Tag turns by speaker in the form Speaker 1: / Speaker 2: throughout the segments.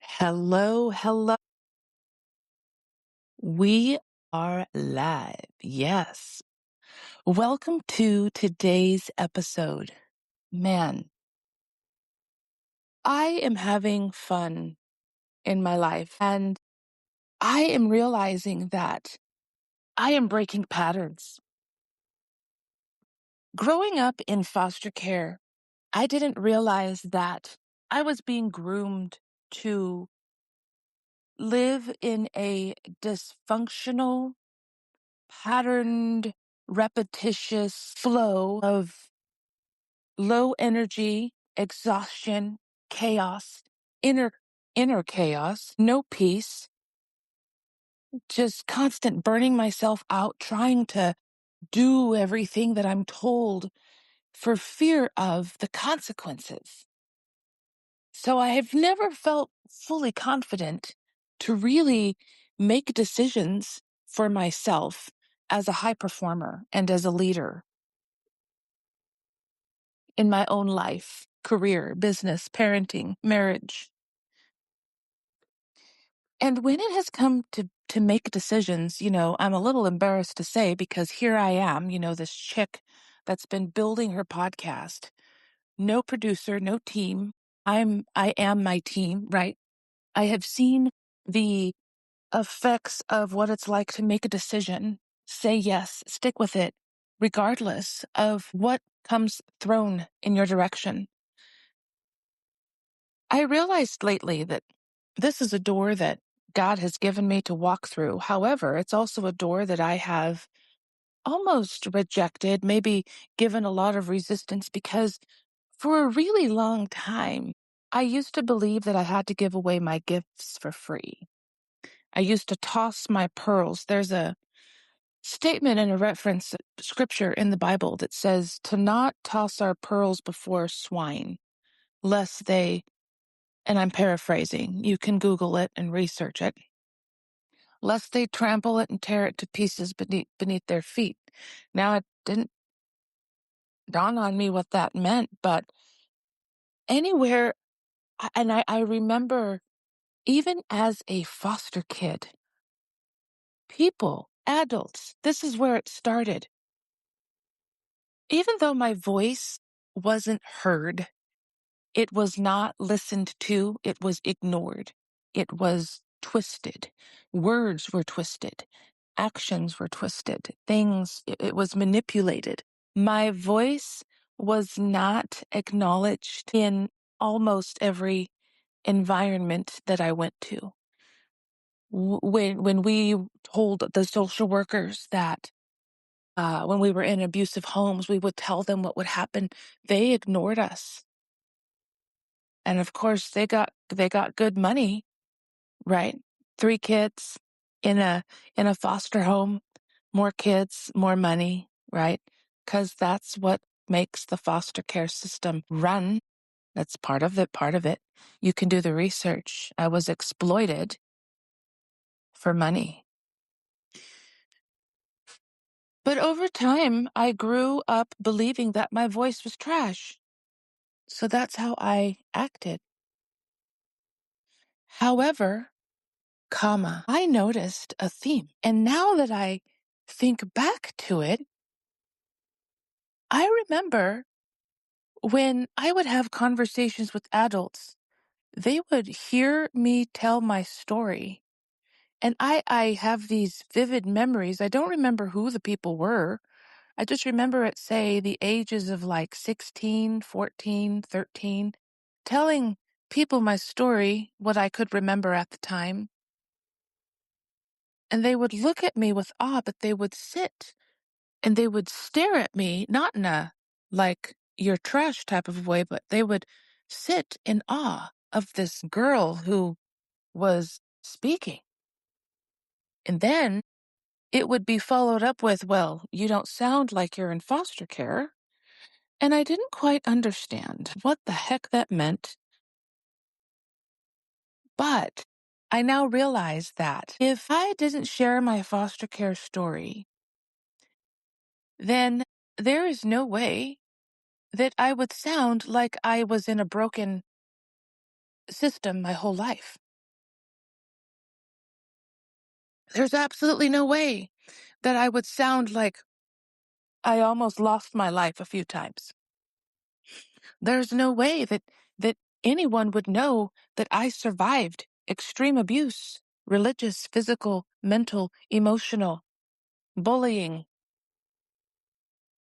Speaker 1: Hello, hello. We are live. Yes. Welcome to today's episode. Man, I am having fun in my life, and I am realizing that I am breaking patterns. Growing up in foster care, I didn't realize that I was being groomed to live in a dysfunctional, patterned, repetitious flow of low energy, exhaustion, chaos, inner inner chaos, no peace, just constant burning myself out trying to do everything that I'm told for fear of the consequences. So I have never felt fully confident to really make decisions for myself as a high performer and as a leader in my own life, career, business, parenting, marriage. And when it has come to make decisions, I'm a little embarrassed to say because here I am, this chick that's been building her podcast. No producer, no team. I am my team, right? I have seen the effects of what it's like to make a decision, say yes, stick with it, regardless of what comes thrown in your direction. I realized lately that this is a door that God has given me to walk through. However, it's also a door that I have almost rejected, maybe given a lot of resistance because for a really long time, I used to believe that I had to give away my gifts for free. I used to toss my pearls. There's a statement and a reference scripture in the Bible that says to not toss our pearls before swine, lest they, and I'm paraphrasing, you can Google it and research it, lest they trample it and tear it to pieces beneath their feet. Now, it didn't dawn on me what that meant, but anywhere, and I remember even as a foster kid, people, adults, this is where it started. Even though my voice wasn't heard, it was not listened to, it was ignored. It was twisted. Words were twisted. Actions were twisted. It was manipulated. My voice was not acknowledged in almost every environment that I went to. When we told the social workers that when we were in abusive homes, we would tell them what would happen, they ignored us. And of course, they got good money, right? 3 kids in a foster home, more kids, more money, right? Because that's what makes the foster care system run. That's part of it. You can do the research. I was exploited for money. But over time, I grew up believing that my voice was trash. So that's how I acted. However, I noticed a theme. And now that I think back to it, I remember when I would have conversations with adults, they would hear me tell my story. And I have these vivid memories. I don't remember who the people were. I just remember at, say, the ages of like 16, 14, 13, telling people my story, what I could remember at the time. And they would look at me with awe, but they would sit and they would stare at me, not in a like you're trash type of way, but they would sit in awe of this girl who was speaking. And then it would be followed up with, well, you don't sound like you're in foster care. And I didn't quite understand what the heck that meant. But I now realize that if I didn't share my foster care story, then there is no way that I would sound like I was in a broken system my whole life. There's absolutely no way that I would sound like I almost lost my life a few times. There's no way that anyone would know that I survived extreme abuse, religious, physical, mental, emotional, bullying,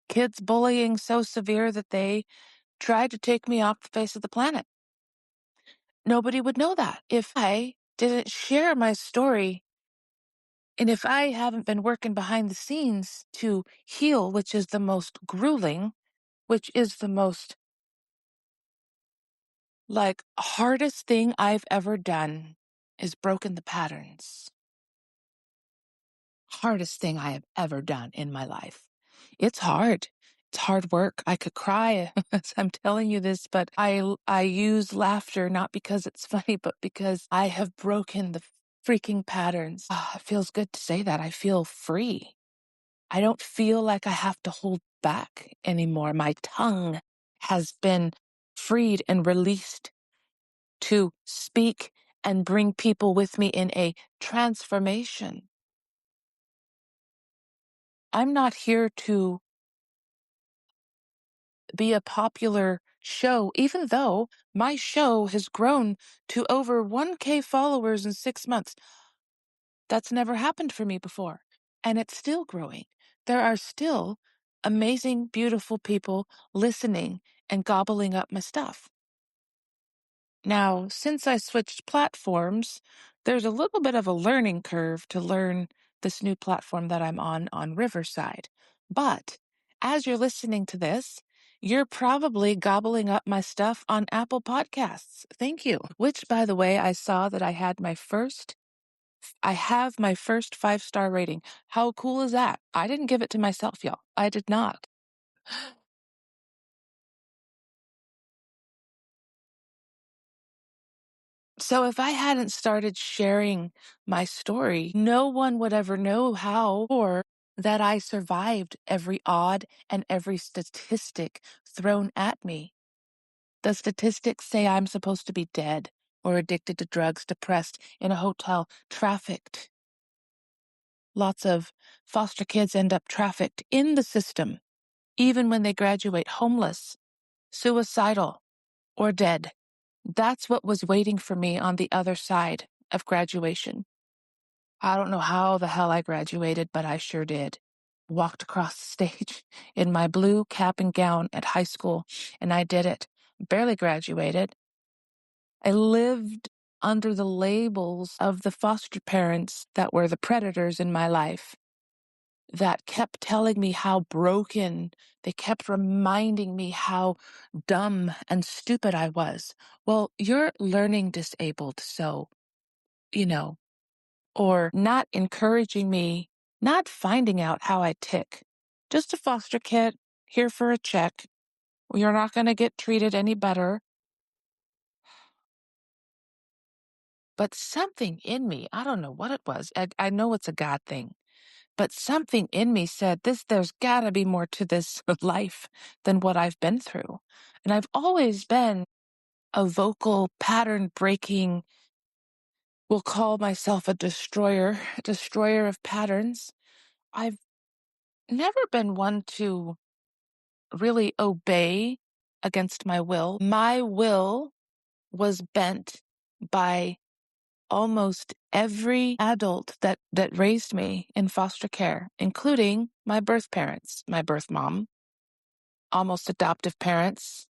Speaker 1: kids bullying so severe that they tried to take me off the face of the planet. Nobody would know that if I didn't share my story and if I haven't been working behind the scenes to heal, which is the most grueling, which is the most like hardest thing I've ever done is broken the patterns. Hardest thing I have ever done in my life. It's hard. It's hard work. I could cry as I'm telling you this, but I use laughter not because it's funny, but because I have broken the freaking patterns. It feels good to say that. I feel free. I don't feel like I have to hold back anymore. My tongue has been freed and released to speak and bring people with me in a transformation. I'm not here to be a popular show, even though my show has grown to over 1K followers in 6 months. That's never happened for me before. And it's still growing. There are still amazing, beautiful people listening and gobbling up my stuff. Now, since I switched platforms, there's a little bit of a learning curve to learn this new platform that I'm on Riverside. But as you're listening to this, you're probably gobbling up my stuff on Apple Podcasts. Thank you. Which, by the way, I saw that I have my first 5-star rating. How cool is that? I didn't give it to myself, y'all. I did not. So if I hadn't started sharing my story, no one would ever know how or that I survived every odd and every statistic thrown at me. The statistics say I'm supposed to be dead or addicted to drugs, depressed, in a hotel, trafficked. Lots of foster kids end up trafficked in the system, even when they graduate homeless, suicidal, or dead. That's what was waiting for me on the other side of graduation. I don't know how the hell I graduated, but I sure did. Walked across the stage in my blue cap and gown at high school, and I did it. Barely graduated. I lived under the labels of the foster parents that were the predators in my life that kept telling me how broken, they kept reminding me how dumb and stupid I was. Well, you're learning disabled, so, you know, or not encouraging me, not finding out how I tick. Just a foster kid, here for a check. You're not going to get treated any better. But something in me, I don't know what it was. I know it's a God thing, but something in me said, there's gotta be more to this life than what I've been through. And I've always been a vocal pattern breaking, will call myself a destroyer of patterns. I've never been one to really obey against my will. My will was bent by almost every adult that raised me in foster care, including my birth parents, my birth mom, almost adoptive parents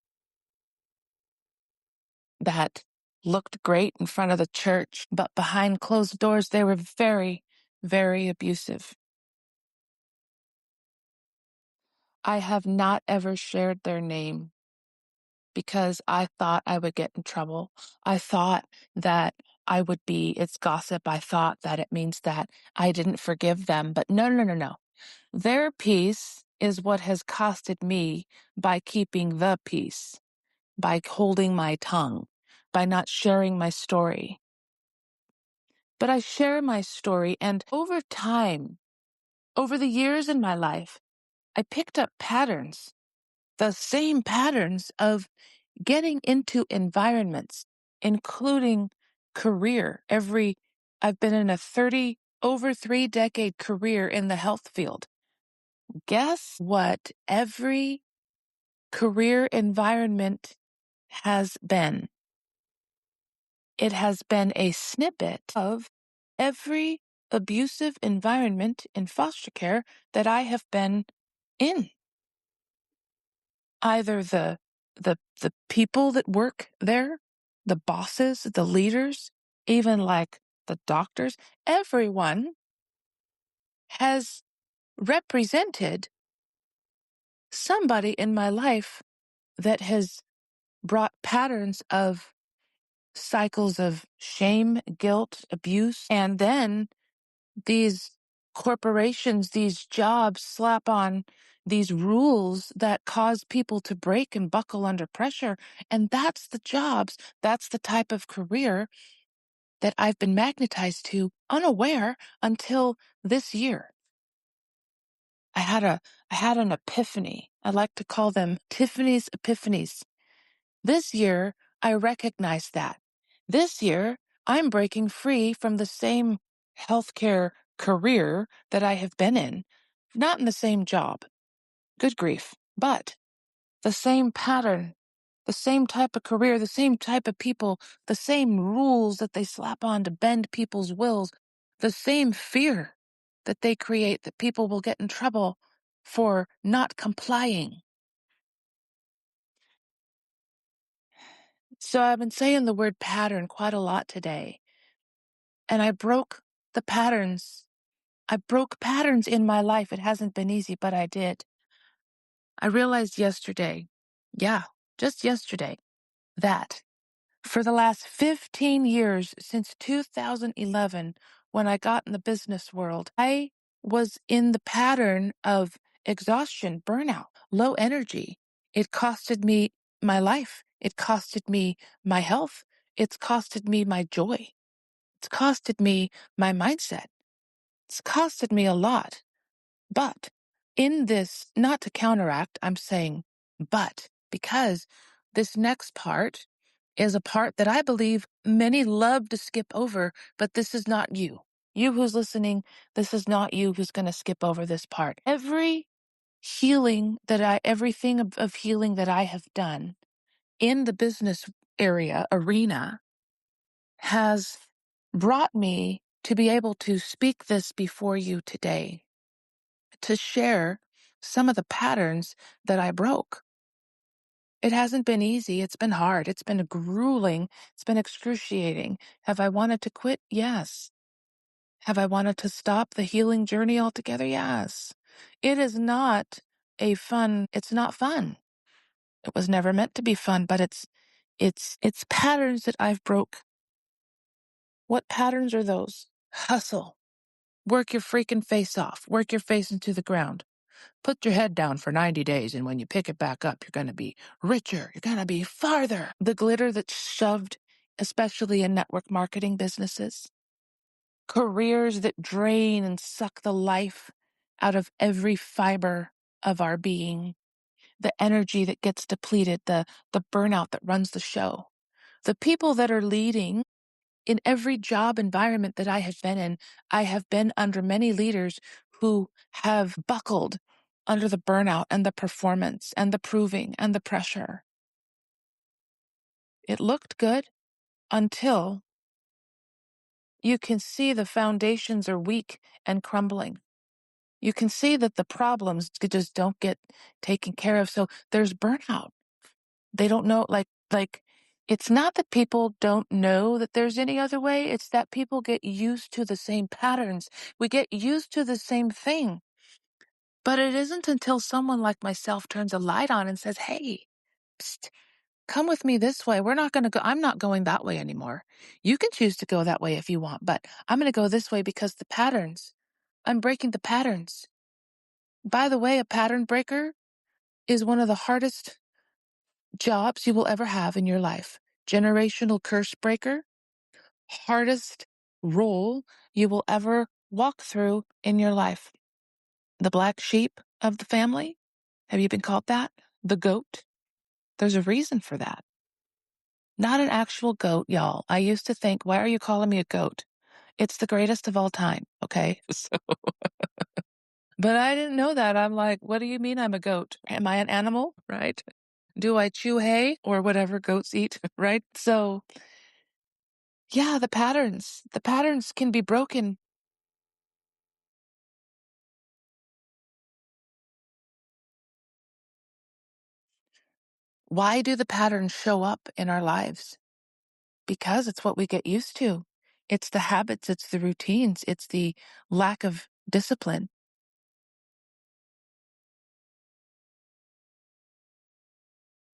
Speaker 1: that looked great in front of the church, but behind closed doors, they were very, very abusive. I have not ever shared their name because I thought I would get in trouble. I thought that it's gossip. I thought that it means that I didn't forgive them. But no, no, no, no. Their peace is what has costed me by keeping the peace, by holding my tongue, by not sharing my story. But I share my story, and over time, over the years in my life, I picked up patterns, the same patterns of getting into environments, including career. I've been in over 3-decade career in the health field. Guess what every career environment has been? It has been a snippet of every abusive environment in foster care that I have been in. Either the people that work there, the bosses, the leaders, even like the doctors, everyone has represented somebody in my life that has brought patterns of cycles of shame, guilt, abuse, and then these corporations, these jobs slap on these rules that cause people to break and buckle under pressure. And that's the jobs, that's the type of career that I've been magnetized to unaware until this year. I had an epiphany. I like to call them Tiffany's epiphanies. This year, I recognize that. This year, I'm breaking free from the same healthcare career that I have been in, not in the same job. Good grief. But the same pattern, the same type of career, the same type of people, the same rules that they slap on to bend people's wills, the same fear that they create that people will get in trouble for not complying. So I've been saying the word pattern quite a lot today, and I broke the patterns. I broke patterns in my life. It hasn't been easy, but I did. I realized yesterday, yeah, just yesterday, that for the last 15 years, since 2011, when I got in the business world, I was in the pattern of exhaustion, burnout, low energy. It costed me my life. It costed me my health. It's costed me my joy. It's costed me my mindset. It's costed me a lot. But in this, not to counteract, I'm saying but, because this next part is a part that I believe many love to skip over, but this is not you. You who's listening, this is not you who's going to skip over this part. Everything of healing that I have done in the business arena has brought me to be able to speak this before you today, to share some of the patterns that I broke. It hasn't been easy. It's been hard. It's been grueling. It's been excruciating. Have I wanted to quit? Yes. Have I wanted to stop the healing journey altogether? Yes. It is not it's not fun. It was never meant to be fun, but it's patterns that I've broke. What patterns are those? Hustle. Work your freaking face off. Work your face into the ground. Put your head down for 90 days, and when you pick it back up, you're going to be richer. You're going to be farther. The glitter that's shoved, especially in network marketing businesses. Careers that drain and suck the life out of every fiber of our being. The energy that gets depleted, the burnout that runs the show. The people that are leading in every job environment that I have been in, I have been under many leaders who have buckled under the burnout and the performance and the proving and the pressure. It looked good until you can see the foundations are weak and crumbling. You can see that the problems just don't get taken care of. So there's burnout. They don't know, like, it's not that people don't know that there's any other way. It's that people get used to the same patterns. We get used to the same thing. But it isn't until someone like myself turns a light on and says, hey, psst, come with me this way. I'm not going that way anymore. You can choose to go that way if you want, but I'm going to go this way because I'm breaking the patterns. By the way, a pattern breaker is one of the hardest jobs you will ever have in your life. Generational curse breaker, hardest role you will ever walk through in your life. The black sheep of the family. Have you been called that? The goat. There's a reason for that. Not an actual goat, y'all. I used to think, why are you calling me a goat? It's the greatest of all time, okay? So but I didn't know that. I'm like, "What do you mean I'm a goat? Am I an animal?" Right? Do I chew hay or whatever goats eat, right? So, yeah, the patterns can be broken. Why do the patterns show up in our lives? Because it's what we get used to. It's the habits, it's the routines, it's the lack of discipline.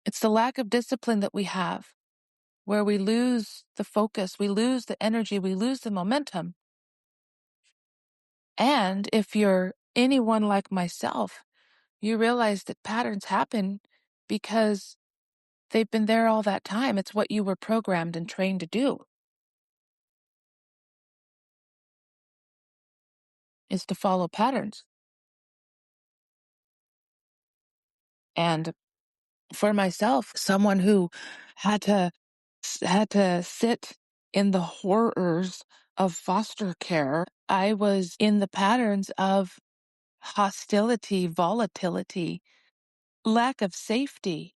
Speaker 1: It's the lack of discipline that we have where we lose the focus, we lose the energy, we lose the momentum. And if you're anyone like myself, you realize that patterns happen because they've been there all that time. It's what you were programmed and trained to do, is to follow patterns. And for myself, someone who had to had to sit in the horrors of foster care, I was in the patterns of hostility, volatility, lack of safety.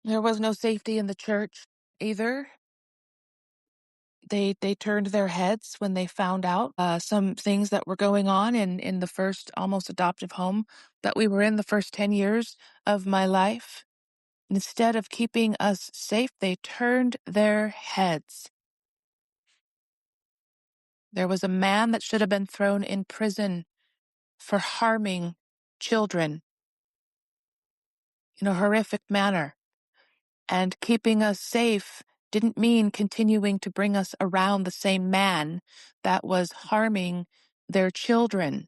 Speaker 1: There was no safety in the church either. They turned their heads when they found out some things that were going on in the first almost adoptive home that we were in the first 10 years of my life. Instead of keeping us safe, they turned their heads. There was a man that should have been thrown in prison for harming children in a horrific manner. And keeping us safe didn't mean continuing to bring us around the same man that was harming their children.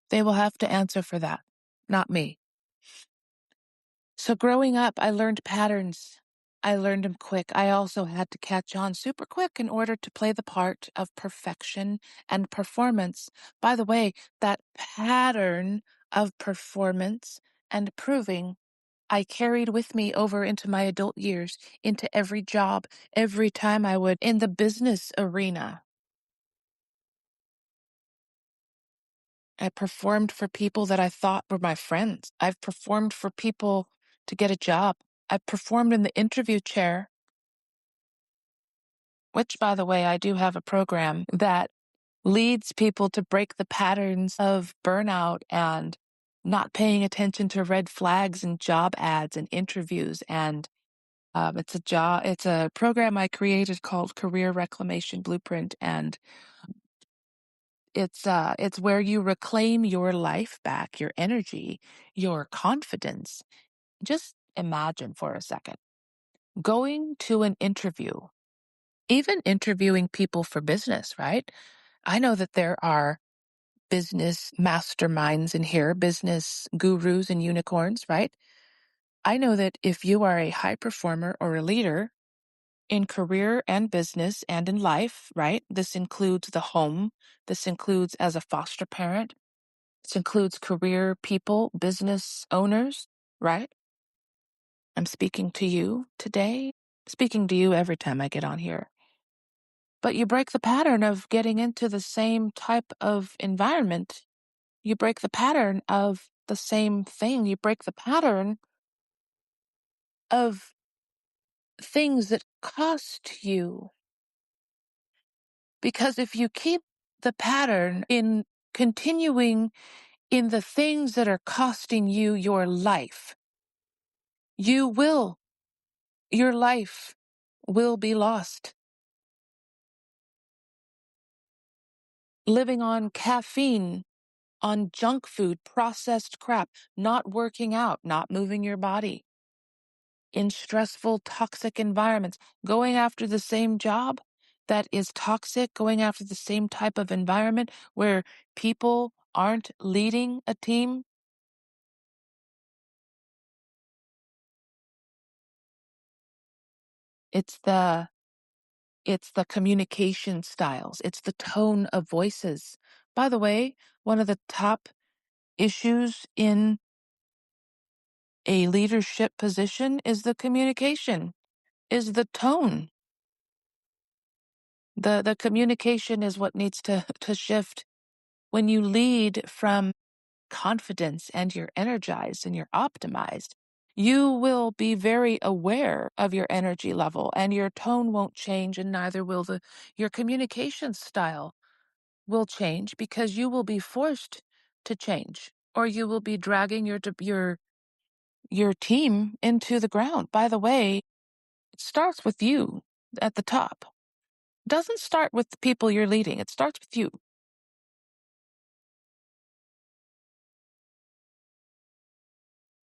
Speaker 1: They will have to answer for that, not me. So growing up, I learned patterns. I learned them quick. I also had to catch on super quick in order to play the part of perfection and performance. By the way, that pattern of performance and proving I carried with me over into my adult years, into every job, every time I would in the business arena. I performed for people that I thought were my friends. I've performed for people to get a job. I've performed in the interview chair, which, by the way, I do have a program that leads people to break the patterns of burnout and not paying attention to red flags and job ads and interviews. And it's a program I created called Career Reclamation Blueprint. And it's where you reclaim your life back, your energy, your confidence. Just imagine for a second going to an interview, even interviewing people for business, right? I know that there are business masterminds in here, business gurus and unicorns, right? I know that if you are a high performer or a leader in career and business and in life, right? This includes the home. This includes as a foster parent. This includes career people, business owners, right? I'm speaking to you today, speaking to you every time I get on here. But you break the pattern of getting into the same type of environment. You break the pattern of the same thing. You break the pattern of things that cost you. Because if you keep the pattern in continuing in the things that are costing you your life, you will, your life will be lost. Living on caffeine, on junk food, processed crap, not working out, not moving your body, in stressful, toxic environments, going after the same job that is toxic, going after the same type of environment where people aren't leading a team. It's the It's the communication styles. It's the tone of voices. By the way, one of the top issues in a leadership position is the communication, is the tone. The communication is what needs to to shift. When you lead from confidence and you're energized and you're optimized, you will be very aware of your energy level and your tone won't change and neither will your communication style will change because you will be forced to change or you will be dragging your team into the ground. By the way, it starts with you at the top. It doesn't start with the people you're leading. It starts with you.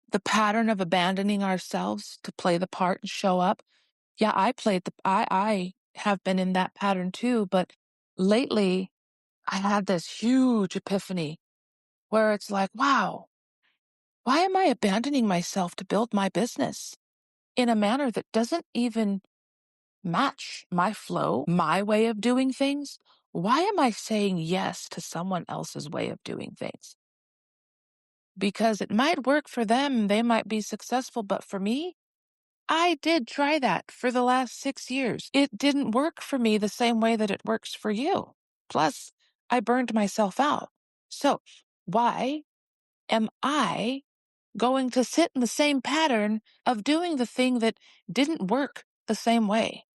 Speaker 1: The pattern of abandoning ourselves to play the part and show up. Yeah, I have been in that pattern too, but lately I had this huge epiphany where it's like, wow, why am I abandoning myself to build my business in a manner that doesn't even match my flow, my way of doing things? Why am I saying yes to someone else's way of doing things? Because it might work for them, they might be successful, but for me, I did try that for the last 6 years. It didn't work for me the same way that it works for you. Plus, I burned myself out. So, why am I going to sit in the same pattern of doing the thing that didn't work the same way?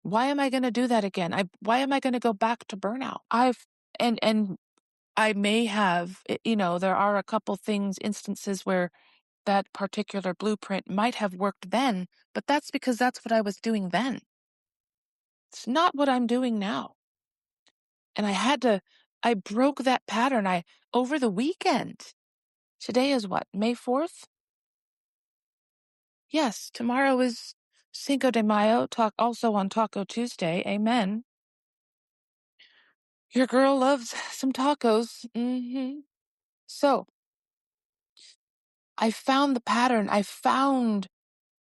Speaker 1: Why am I going to do that again? Why am I going to go back to burnout? And I may have, there are a couple things, instances where that particular blueprint might have worked then, but that's because that's what I was doing then. It's not what I'm doing now. And I broke that pattern. Over the weekend, today is what, May 4th? Yes, tomorrow is Cinco de Mayo, also on Taco Tuesday. Amen. Your girl loves some tacos. So I found the pattern. I found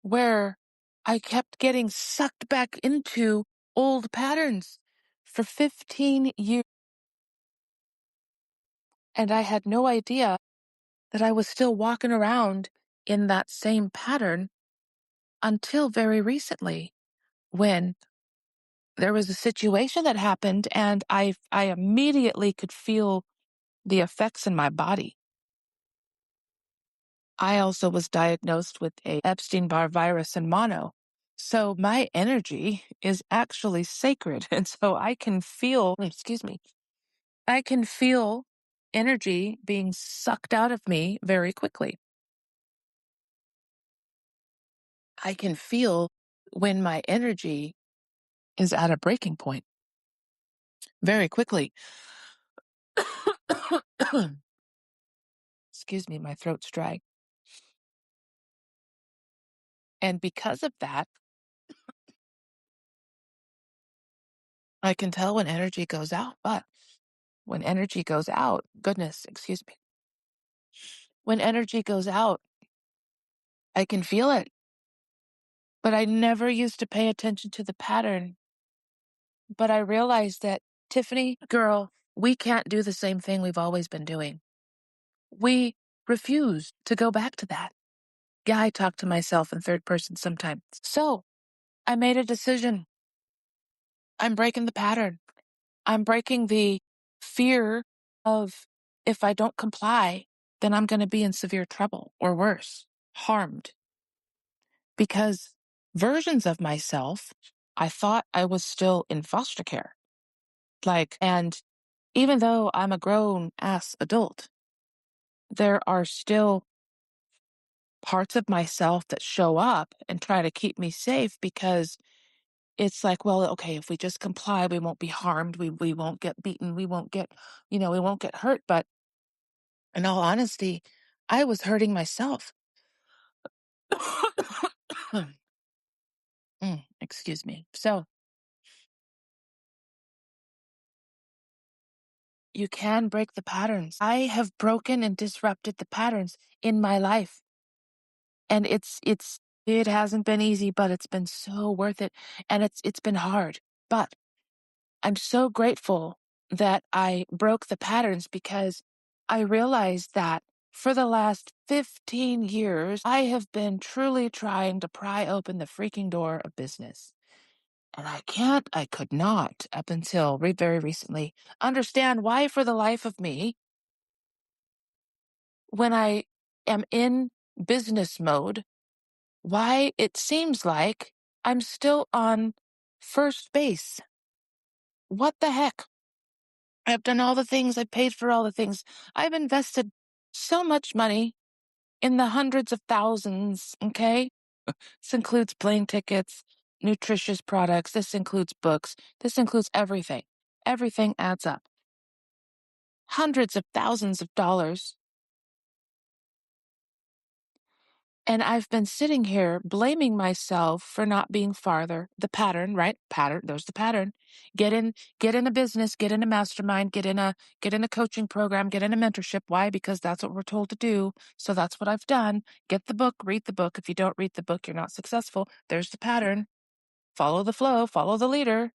Speaker 1: where I kept getting sucked back into old patterns for 15 years. And I had no idea that I was still walking around in that same pattern until very recently when there was a situation that happened and I immediately could feel the effects in my body. I also was diagnosed with a Epstein-Barr virus and mono. So my energy is actually sacred. And so I can feel, excuse me, I can feel energy being sucked out of me very quickly. I can feel when my energy is at a breaking point very quickly. Excuse me, my throat's dry. And because of that, I can tell when energy goes out. But when energy goes out, goodness, excuse me. When energy goes out, I can feel it. But I never used to pay attention to the pattern. But I realized that, Tiffany, girl, we can't do the same thing we've always been doing. We refuse to go back to that. Yeah, I talk to myself in third person sometimes. So I made a decision. I'm breaking the pattern. I'm breaking the fear of if I don't comply, then I'm going to be in severe trouble or worse, harmed. Because versions of myself, I thought I was still in foster care. And even though I'm a grown ass adult, there are still parts of myself that show up and try to keep me safe because it's like, well, okay, if we just comply, we won't be harmed. We won't get beaten. We won't get, we won't get hurt. But in all honesty, I was hurting myself. Excuse me. So you can break the patterns. I have broken and disrupted the patterns in my life. And it's It hasn't been easy, but it's been so worth it, and it's been hard, but I'm so grateful that I broke the patterns because I realized that for the last 15 years, I have been truly trying to pry open the freaking door of business. And I could not, up until very recently, understand why, for the life of me, when I am in business mode, why it seems like I'm still on first base. What the heck? I've done all the things, I've paid for all the things. I've invested so much money in the hundreds of thousands, okay? This includes plane tickets, nutritious products, this includes books, this includes everything. Everything adds up. Hundreds of thousands of dollars. And I've been sitting here blaming myself for not being farther. The pattern, right? Pattern, there's the pattern. Get in a business, get in a mastermind, get in a coaching program, get in a mentorship. Why? Because that's what we're told to do. So that's what I've done. Get the book, read the book. If you don't read the book, you're not successful. There's the pattern. Follow the flow, follow the leader.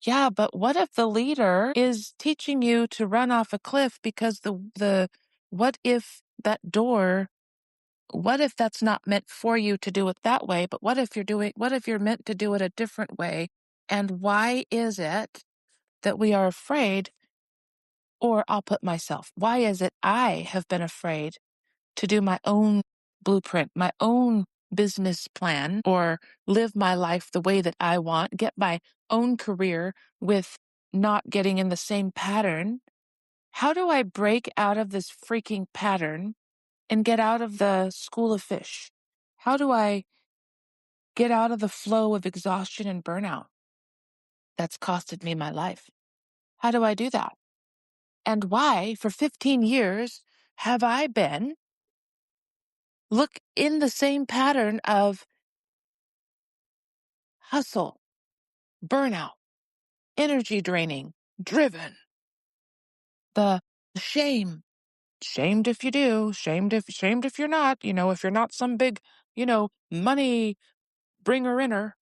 Speaker 1: Yeah, but what if the leader is teaching you to run off a cliff because the what if that door, what if that's not meant for you to do it that way, but what if you're meant to do it a different way? And why is it that we are afraid, or I'll put myself, why is it I have been afraid to do my own blueprint, my own business plan, or live my life the way that I want, get my own career with not getting in the same pattern? How do I break out of this freaking pattern and get out of the school of fish? How do I get out of the flow of exhaustion and burnout that's costed me my life? How do I do that? And why, for 15 years, have I been look in the same pattern of hustle, burnout, energy draining, driven, the shame, shamed if you do, shamed if you're not, if you're not some big, money bringer inner.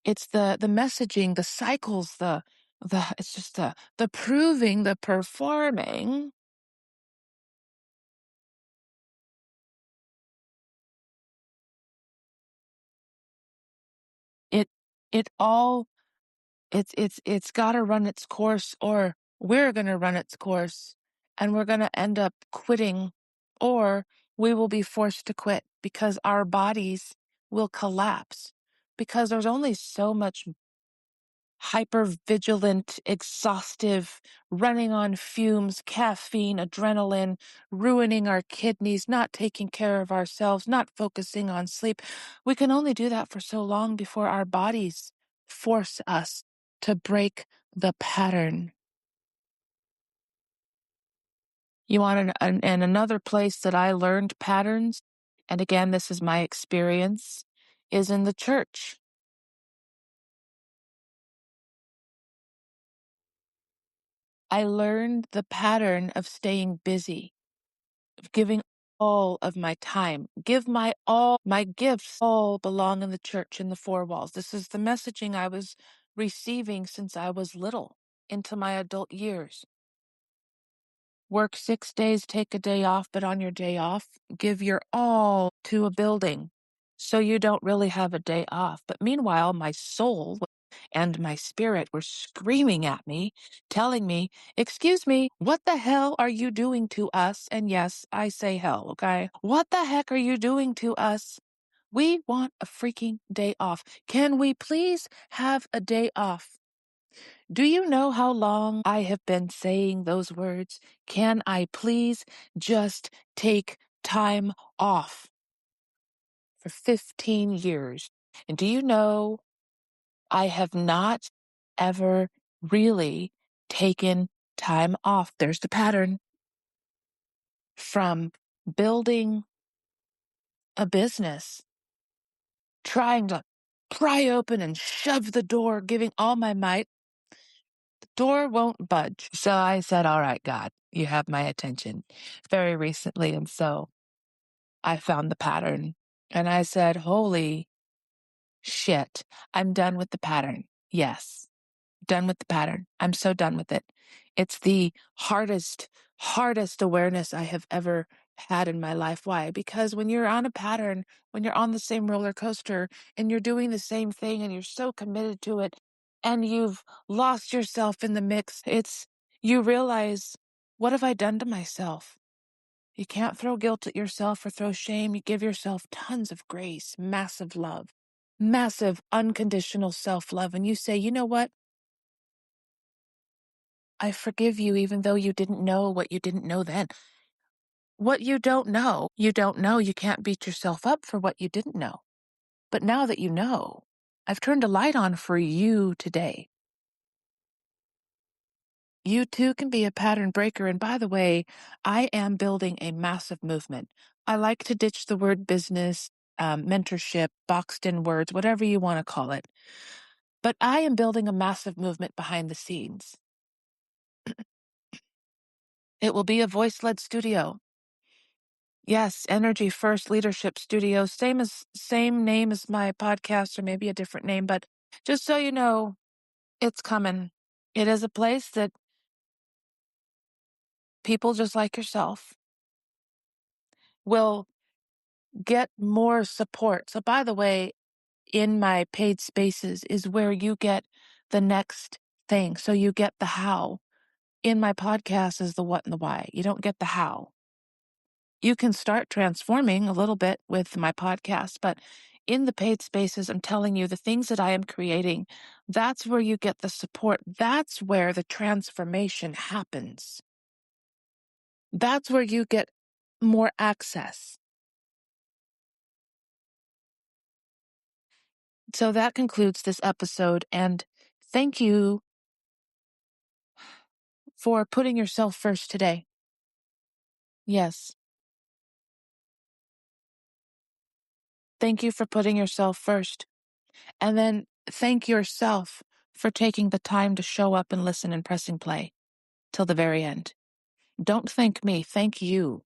Speaker 1: It's the messaging, the cycles, the it's just the proving, the performing. It it all it's got to run its course, or we're going to run its course, and we're going to end up quitting, or we will be forced to quit because our bodies will collapse, because there's only so much hyper vigilant, exhaustive, running on fumes, caffeine, adrenaline, ruining our kidneys, not taking care of ourselves, not focusing on sleep. We can only do that for so long before our bodies force us to break the pattern. You want and another place that I learned patterns, and again, this is my experience, is in the church. I learned the pattern of staying busy, of giving all of my time, give my gifts all belong in the church, in the four walls. This is the messaging I was receiving since I was little into my adult years. Work 6 days, take a day off, but on your day off, give your all to a building. So you don't really have a day off. But meanwhile, my soul and my spirit were screaming at me, telling me, "Excuse me, what the hell are you doing to us?" And yes, I say hell, okay? What the heck are you doing to us? We want a freaking day off. Can we please have a day off? Do you know how long I have been saying those words? Can I please just take time off? For 15 years. And do you know, I have not ever really taken time off. There's the pattern from building a business, trying to pry open and shove the door, giving all my might. The door won't budge. So I said, all right, God, you have my attention very recently. And so I found the pattern. And I said, holy shit, I'm done with the pattern. Yes, done with the pattern. I'm so done with it. It's the hardest awareness I have ever had in my life. Why? Because when you're on a pattern, when you're on the same roller coaster and you're doing the same thing and you're so committed to it and you've lost yourself in the mix, you realize, what have I done to myself? You can't throw guilt at yourself or throw shame. You give yourself tons of grace, massive love, massive unconditional self-love. And you say, you know what? I forgive you even though you didn't know what you didn't know then. What you don't know, you don't know. You can't beat yourself up for what you didn't know. But now that you know, I've turned a light on for you today. You too can be a pattern breaker. And by the way, I am building a massive movement. I like to ditch the word business, mentorship, boxed in words, whatever you want to call it. But I am building a massive movement behind the scenes. It will be a voice-led studio. Yes, Energy First Leadership Studio, same name as my podcast, or maybe a different name, but just so you know, it's coming. It is a place that people just like yourself will get more support. So by the way, in my paid spaces is where you get the next thing. So you get the how. In my podcast is the what and the why. You don't get the how. You can start transforming a little bit with my podcast, but in the paid spaces, I'm telling you the things that I am creating, that's where you get the support. That's where the transformation happens. That's where you get more access. So that concludes this episode, and thank you for putting yourself first today. Yes. Thank you for putting yourself first. And then thank yourself for taking the time to show up and listen and pressing play till the very end. Don't thank me, thank you,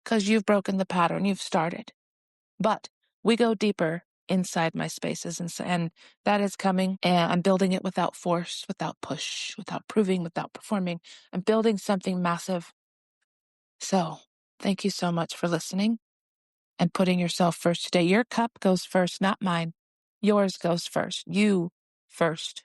Speaker 1: because you've broken the pattern, you've started. But we go deeper inside my spaces, and that is coming, and I'm building it without force, without push, without proving, without performing. I'm building something massive. So thank you so much for listening and putting yourself first today. Your cup goes first, not mine. Yours goes first. You first.